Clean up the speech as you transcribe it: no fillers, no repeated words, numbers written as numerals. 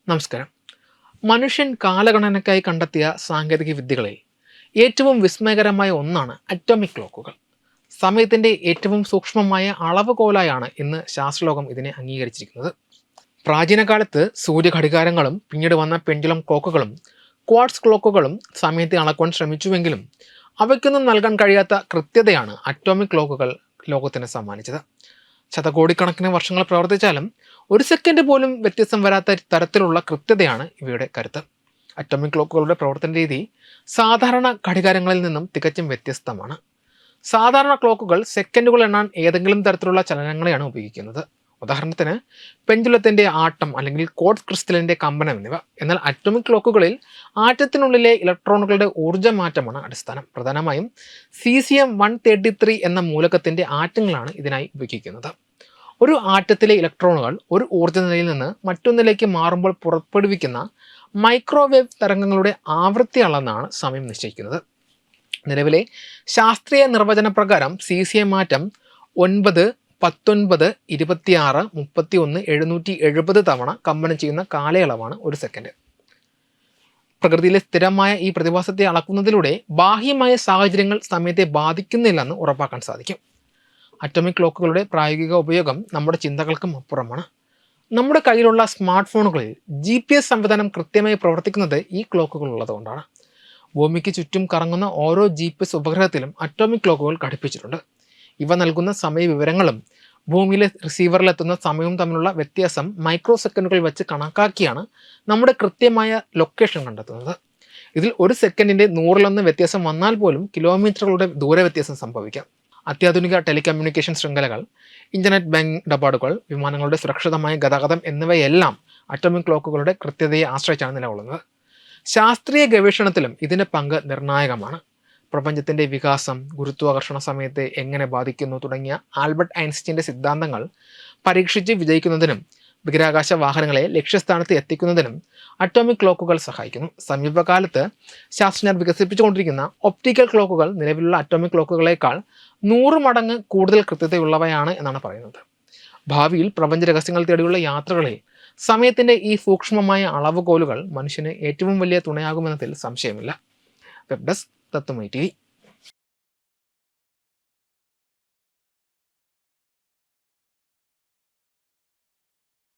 നമസ്കാരം. മനുഷ്യൻ കാലഗണനയ്ക്കായി കണ്ടെത്തിയ സാങ്കേതിക വിദ്യകളിൽ ഏറ്റവും വിസ്മയകരമായ ഒന്നാണ് അറ്റോമിക് ക്ലോക്കുകൾ. സമയത്തിൻ്റെ ഏറ്റവും സൂക്ഷ്മമായ അളവുകോലായാണ് ഇന്ന് ശാസ്ത്രലോകം ഇതിനെ അംഗീകരിച്ചിരിക്കുന്നത്. പ്രാചീന കാലത്ത് സൂര്യഘടികാരങ്ങളും പിന്നീട് വന്ന പെൻഡുലം ക്ലോക്കുകളും ക്വാർട്സ് ക്ലോക്കുകളും സമയത്തെ അളക്കുവാൻ ശ്രമിച്ചുവെങ്കിലും അവയ്ക്കൊന്നും നൽകാൻ കഴിയാത്ത കൃത്യതയാണ് അറ്റോമിക് ക്ലോക്കുകൾ ലോകത്തിന് സമ്മാനിച്ചത്. ശതകോടിക്കണക്കിന് വർഷങ്ങൾ പ്രവർത്തിച്ചാലും ഒരു സെക്കൻഡ് പോലും വ്യത്യസ്തം വരാത്ത തരത്തിലുള്ള കൃത്യതയാണ് ഇവയുടെ കരുത്ത്. അറ്റോമിക് ക്ലോക്കുകളുടെ പ്രവർത്തന രീതി സാധാരണ ഘടികാരങ്ങളിൽ നിന്നും തികച്ചും വ്യത്യസ്തമാണ്. സാധാരണ ക്ലോക്കുകൾ സെക്കൻഡുകൾ എണ്ണാൻ ഏതെങ്കിലും തരത്തിലുള്ള ചലനങ്ങളെയാണ് ഉപയോഗിക്കുന്നത്. ഉദാഹരണത്തിന് പെൻഡുലത്തിൻ്റെ ആട്ടം അല്ലെങ്കിൽ ക്വാർട്സ് ക്രിസ്റ്റലിൻ്റെ കമ്പനം എന്നിവ. എന്നാൽ അറ്റോമിക് ക്ലോക്കുകളിൽ ആറ്റത്തിനുള്ളിലെ ഇലക്ട്രോണുകളുടെ ഊർജ്ജമാറ്റമാണ് അടിസ്ഥാനം. പ്രധാനമായും Cesium-133 എന്ന മൂലകത്തിൻ്റെ ആറ്റങ്ങളാണ് ഇതിനായി ഉപയോഗിക്കുന്നത്. ഒരു ആറ്റത്തിലെ ഇലക്ട്രോണുകൾ ഒരു ഊർജ്ജ നിലയിൽ നിന്ന് മറ്റൊന്നിലേക്ക് മാറുമ്പോൾ പുറപ്പെടുവിക്കുന്ന മൈക്രോവേവ് തരംഗങ്ങളുടെ ആവൃത്തി അളന്നാണ് സമയം നിശ്ചയിക്കുന്നത്. നിലവിലെ ശാസ്ത്രീയ നിർവചന പ്രകാരം സീസിയം ആറ്റം 9, 19, 26, 31, 770 തവണ കമ്പനം ചെയ്യുന്ന കാലയളവാണ് ഒരു സെക്കൻഡ്. പ്രകൃതിയിലെ സ്ഥിരമായ ഈ പ്രതിഭാസത്തെ അളക്കുന്നതിലൂടെ ബാഹ്യമായ സാഹചര്യങ്ങൾ സമയത്തെ ബാധിക്കുന്നില്ലെന്ന് ഉറപ്പാക്കാൻ സാധിക്കും. അറ്റോമിക് ക്ലോക്കുകളുടെ പ്രായോഗിക ഉപയോഗം നമ്മുടെ ചിന്തകൾക്കും അപ്പുറമാണ്. നമ്മുടെ കയ്യിലുള്ള സ്മാർട്ട് ഫോണുകളിൽ GPS സംവിധാനം കൃത്യമായി പ്രവർത്തിക്കുന്നത് ഈ ക്ലോക്കുകൾ ഉള്ളതുകൊണ്ടാണ്. ഭൂമിക്ക് ചുറ്റും കറങ്ങുന്ന ഓരോ GPS ഉപഗ്രഹത്തിലും അറ്റോമിക് ക്ലോക്കുകൾ ഘടിപ്പിച്ചിട്ടുണ്ട്. ഇവ നൽകുന്ന സമയ വിവരങ്ങളും ഭൂമിയിലെ റിസീവറിലെത്തുന്ന സമയവും തമ്മിലുള്ള വ്യത്യാസം മൈക്രോ സെക്കൻഡുകൾ വെച്ച് കണക്കാക്കിയാണ് നമ്മുടെ കൃത്യമായ ലൊക്കേഷൻ കണ്ടെത്തുന്നത്. ഇതിൽ ഒരു സെക്കൻഡിൻ്റെ 100-1 വ്യത്യാസം വന്നാൽ പോലും കിലോമീറ്ററുകളുടെ ദൂരവ്യത്യാസം സംഭവിക്കാം. അത്യാധുനിക ടെലികമ്മ്യൂണിക്കേഷൻ ശൃംഖലകൾ, ഇൻ്റർനെറ്റ് ബാങ്കിംഗ് ഇടപാടുകൾ, വിമാനങ്ങളുടെ സുരക്ഷിതമായ ഗതാഗതം എന്നിവയെല്ലാം അറ്റോമിക് ക്ലോക്കുകളുടെ കൃത്യതയെ ആശ്രയിച്ചാണ് നിലകൊള്ളുന്നത്. ശാസ്ത്രീയ ഗവേഷണത്തിലും ഇതിൻ്റെ പങ്ക് നിർണായകമാണ്. പ്രപഞ്ചത്തിൻ്റെ വികാസം, ഗുരുത്വാകർഷണ സമയത്തെ എങ്ങനെ ബാധിക്കുന്നു തുടങ്ങിയ ആൽബർട്ട് ഐൻസ്റ്റീൻ്റെ സിദ്ധാന്തങ്ങൾ പരീക്ഷിച്ച് വിജയിക്കുന്നതിനും ബഹിരാകാശ വാഹനങ്ങളെ ലക്ഷ്യസ്ഥാനത്ത് എത്തിക്കുന്നതിനും അറ്റോമിക് ക്ലോക്കുകൾ സഹായിക്കുന്നു. സമീപകാലത്ത് ശാസ്ത്രജ്ഞർ വികസിപ്പിച്ചുകൊണ്ടിരിക്കുന്ന ഒപ്റ്റിക്കൽ ക്ലോക്കുകൾ നിലവിലുള്ള അറ്റോമിക് ക്ലോക്കുകളേക്കാൾ 100 മടങ്ങ് കൂടുതൽ കൃത്യതയുള്ളവയാണ് എന്നാണ് പറയുന്നത്. ഭാവിയിൽ പ്രപഞ്ച രഹസ്യങ്ങൾ തേടിയുള്ള യാത്രകളിൽ സമയത്തിൻ്റെ ഈ സൂക്ഷ്മമായ അളവുകോലുകൾ മനുഷ്യന് ഏറ്റവും വലിയ തുണയാകുമെന്നതിൽ സംശയമില്ല. വെബ് ഡെസ്ക് തത്വമൈ TV.